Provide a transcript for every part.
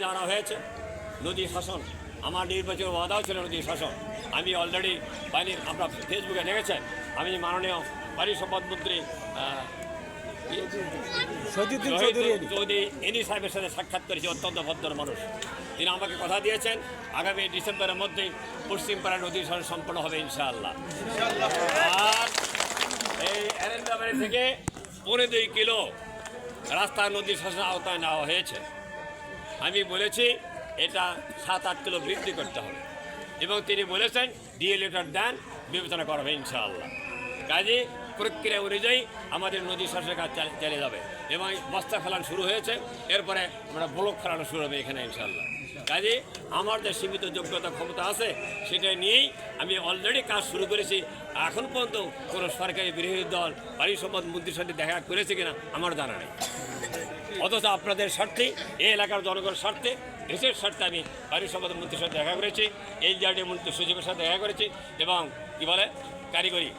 জানা হয়েছে নদী শাসন, আমার নির্বাচনের ওয়াদাও ছিল নদী শাসন। আমি অলরেডি পানির, আপনার ফেসবুকে দেখেছেন, আমি মাননীয় পানি সম্পদ মন্ত্রী চৌধুরী এনি সাহেবের সাথে সাক্ষাৎ করেছি। অত্যন্ত ভদ্র মানুষ, তিনি আমাকে কথা দিয়েছেন আগামী ডিসেম্বরের মধ্যেই পশ্চিমপাড়া নদী শাসন সম্পন্ন হবে ইনশাআল্লাহ। আর এই এরেন্দাবাড়ি থেকে 2.5 কিলো রাস্তা নদী শাসন আওতায় নেওয়া হয়েছে। আমি বলেছি এটা 7-8 কিলো বৃদ্ধি করতে হবে এবং তিনি বলেছেন ডিএ লেটার দেন, বিবেচনা করা হবে ইনশাআল্লাহ। কাজে প্রক্রিয়া অনুযায়ী আমাদের নদী শাসনের কাজ চালিয়ে যাবে এবং বস্তা ফেলানো শুরু হয়েছে, এরপরে আমরা ব্লক ফেলানো শুরু হবে এখানে ইনশাআল্লাহ। কাজে আমার যে সীমিত যোগ্যতা ক্ষমতা আছে সেটা নিয়েই আমি অলরেডি কাজ শুরু করেছি। এখন পর্যন্ত কোনো সরকারি বিরোধী দল পানি সম্পদ মন্ত্রীর সাথে দেখা করেছে কিনা আমার জানা নেই। অথচ আপনাদের স্বার্থে, এই এলাকার জনগণের স্বার্থে, দেশের স্বার্থে আমি পানি সম্পদ মন্ত্রীর সাথে দেখা করেছি, LGRD মন্ত্রী সচিবের সাথে দেখা করেছি এবং কি বলে কারিগরি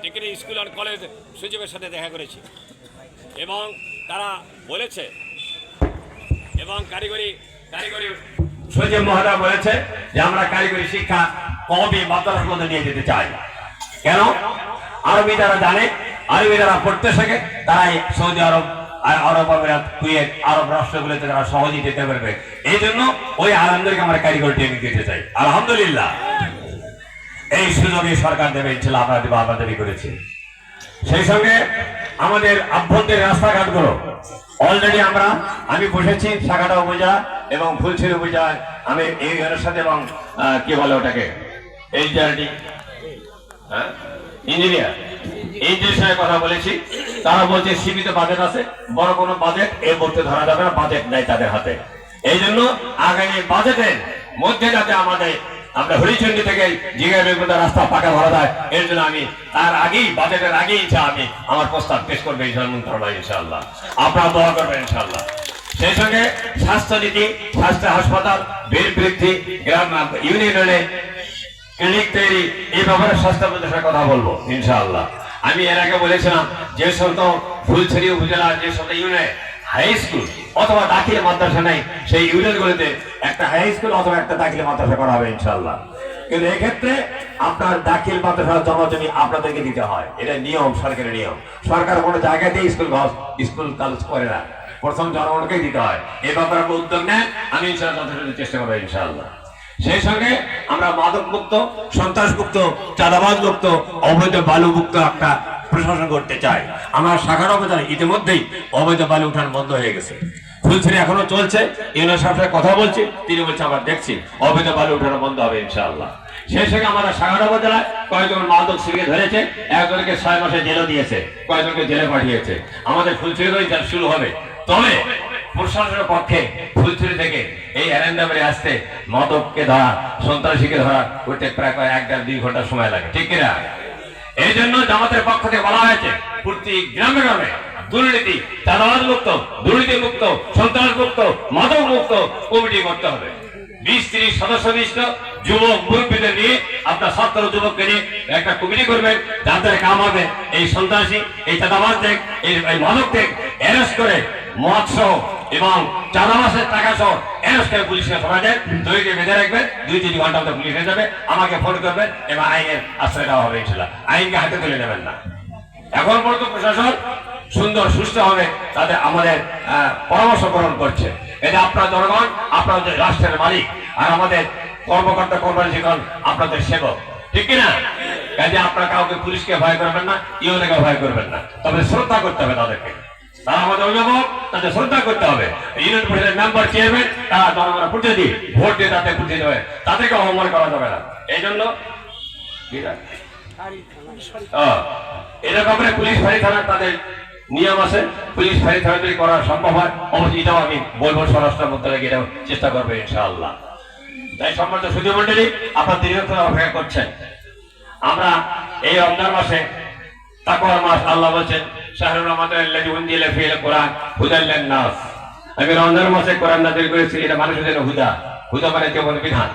টেকনিক্যাল স্কুল আর কলেজ সচিবের সাথে দেখা করেছি এবং তারা বলেছে এবং কারিগরি সচিব মহোদয় বলেছে যে আমরা কারিগরি শিক্ষা কমই মাদ্রাসার মধ্যে নিয়ে যেতে চাই। কেন? আরবি যারা জানে, আরবি যারা পড়তে শেখে, তারাই সৌদি আরব, আরব আমিরাত, কুয়েত, আরব রাষ্ট্রগুলোতে তারা সহজেই যেতে পারবে। এই জন্য ওই আলমদেরকে আমরা কারিগরি ট্রেনিং দিতে চাই। আলহামদুলিল্লাহ, এই সুযোগে সরকার দেবে ইনশাআল্লাহ, আমরা দেবো, আমরা দাবি করেছি। সেই সঙ্গে আমাদের আভ্যন্তরীণ রাস্তাঘাটগুলো অলরেডি আমি বসেছি সাগাটা উপজেলা এবং ফুলছড়ি উপজেলায়, আমি এই ঘরের সাথে এবং কি বলে ওটাকে LGRD ইঞ্জিনিয়ার সঙ্গে কথা বলেছি। তারা বলছে সীমিত বাজেট আছে, বড় কোনো বাজেট এর মধ্যে ধরা যাবে না, বাজেট নেই তাদের হাতে। এই জন্য আগামী বাজেটের মধ্যে যাতে আমরা হরিচন্ডী থেকে জিগা বেগুদা রাস্তা পাকা ধরা যায়, এর জন্য আমি তার আগেই, বাজেটের আগেই আমি আমার প্রস্তাব পেশ করবে মন্ত্রণালয় ইনশাআল্লাহ। আপনারা দোয়া করবেন ইনশাআল্লাহ। সেই সঙ্গে স্বাস্থ্যনীতি, স্বাস্থ্য হাসপাতাল, বেড বৃদ্ধি, গ্রাম ইউনিয়নে ক্লিনিক তৈরি, এই ব্যাপারে স্বাস্থ্য প্রতিষ্ঠার কথা বলবো ইনশাআল্লাহ। আমি এর আগে বলেছিলাম যে সমস্ত ফুলছড়ি উপজেলার যে সমস্ত ইউনিয়ন হাই স্কুল অথবা দাখিল মাদ্রাসা নেই, সেই ইউনিয়নগুলিতে একটা হাই স্কুল অথবা একটা দাখিল মাদ্রাসা করা হবে ইনশাআল্লাহ। কিন্তু এক্ষেত্রে আপনার দাখিল মাদ্রাসার জমি আপনাদেরকে দিতে হয়, এটা নিয়ম, সরকারের নিয়ম। সরকার কোনো জায়গাতেই স্কুল কলেজ করে না, প্রথম জনগণকেই দিতে হয়। এই ব্যাপারে উদ্যোগ নেন, আমি ইনশাআল্লাহ চেষ্টা করবো ইনশাআল্লাহ। সেই সঙ্গে আমরা মাদক মুক্ত, সন্ত্রাস মুক্ত, চাঁদাবাজ মুক্ত, অবৈধ বালু মুক্ত একটা প্রশাসন করতে চাই। আমার শাখার উপজেলায় ইতিমধ্যেই অবৈধ বালু উঠান বন্ধ হয়ে গেছে, ফুলছড়ি এখনো চলছে। ইউনিয়ন সাহেবের কথা বলছি, তিনি বলছে আমরা দেখছি অবৈধ বালু উঠানো বন্ধ হবে ইনশাআল্লাহ। সেই সঙ্গে আমাদের শাখার উপজেলায় কয়েকজন মাদক শিখে ধরেছে, একজনকে 6 মাসে জেলে দিয়েছে, কয়েকজনকে জেলে পাঠিয়েছে। আমাদের ফুলছড়ি শুরু হবে, তবে প্রশাসনের পক্ষে ফুলছড়ি থেকে এই এরেন্দাবাড়ি আসতে মাদককে ধরা, সন্ত্রাসীকে ধরা করতে প্রায় 1-2 ঘন্টা সময় লাগে, ঠিক কিনা? এই জন্য জামাতের পক্ষ থেকে বলা হয়েছে প্রতি গ্রামে গ্রামে দুর্নীতি, চাঁদাবাজ মুক্ত, দুর্নীতি মুক্ত, সন্ত্রাস মুক্ত, মাদক মুক্ত কমিটি করতে হবে। 20-30 সদস্য বিশিষ্ট যুবক মুরব্বীদের নিয়ে, আপনার 17 যুবককে নিয়ে একটা কমিটি করবেন, যাদের কাম হবে এই সন্ত্রাসী, এই চাঁদাবাজ দেখ, এই মাদক দেখ অ্যারেস্ট করে মদ সহ এবং চাঁদাবাজের টাকা সহ অ্যারেস্ট করে পুলিশকে সবাই দেন, দড়িতে বেঁধে রাখবেন, 2-3 ঘন্টা মধ্যে পুলিশ হয়ে যাবে, আমাকে ফোন করবেন এবং আইনের আশ্রয় দেওয়া হবে ইনশাআল্লাহ। আইনকে হাতে তুলে নেবেন না। এখন পর্যন্ত প্রশাসন সুন্দর সুস্থ হবে, তাদের আমাদের পরামর্শ গ্রহণ করছে। এটা আপনার জনগণ, আপনাদের রাষ্ট্রের মালিক, আর আমাদের কর্মকর্তা কর্মচারীগণ আপনাদের সেবক, ঠিক কিনা? কাজে আপনারা কাউকে পুলিশকে ভয় করবেন না, ইউনিয়নকে ভয় করবেন না, তবে শ্রদ্ধা করতে হবে তাদেরকে। তারা আমাদের অভিভাবক, তাদের শ্রদ্ধা করতে হবে। ইউনিয়ন পরিষদের মেম্বার, চেয়ারম্যান, তারা জনগণের প্রতিনিধি, ভোট দিয়ে তাদের প্রতিনিধি হবে, তাদেরকে অবমান করা যাবে না। এই জন্য এরকম পুলিশ ফাঁড়ি থানার তাদের নিয়ম আছে, পুলিশ ফাঁড়ি থানা যদি করা সম্ভব হয়, অবশ্যই এটাও আমি বলবো, স্বরাষ্ট্র মন্ত্রণালয় এটাও চেষ্টা করবে ইনশাআল্লাহ। তাই সম্মানিত সুধী মন্ডলী, আপনার দীর্ঘক্ষণ অপেক্ষা করছেন। আমরা এই রমজান মাসে, তাকওয়ার মাস, আল্লাহ বলছেন শাহরুর রহমাতুল্লাহি উনজিলা ফিল কোরআন হুদাল লিন-নাস। আমি রমজান মাসে কোরআন নাযিল করেছি, এটা মানুষের জন্য হুদা, হুদা মানে জীবন বিধান।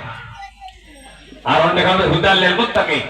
আর অন্য কারণে হুদাল লিল মুত্তাকিন,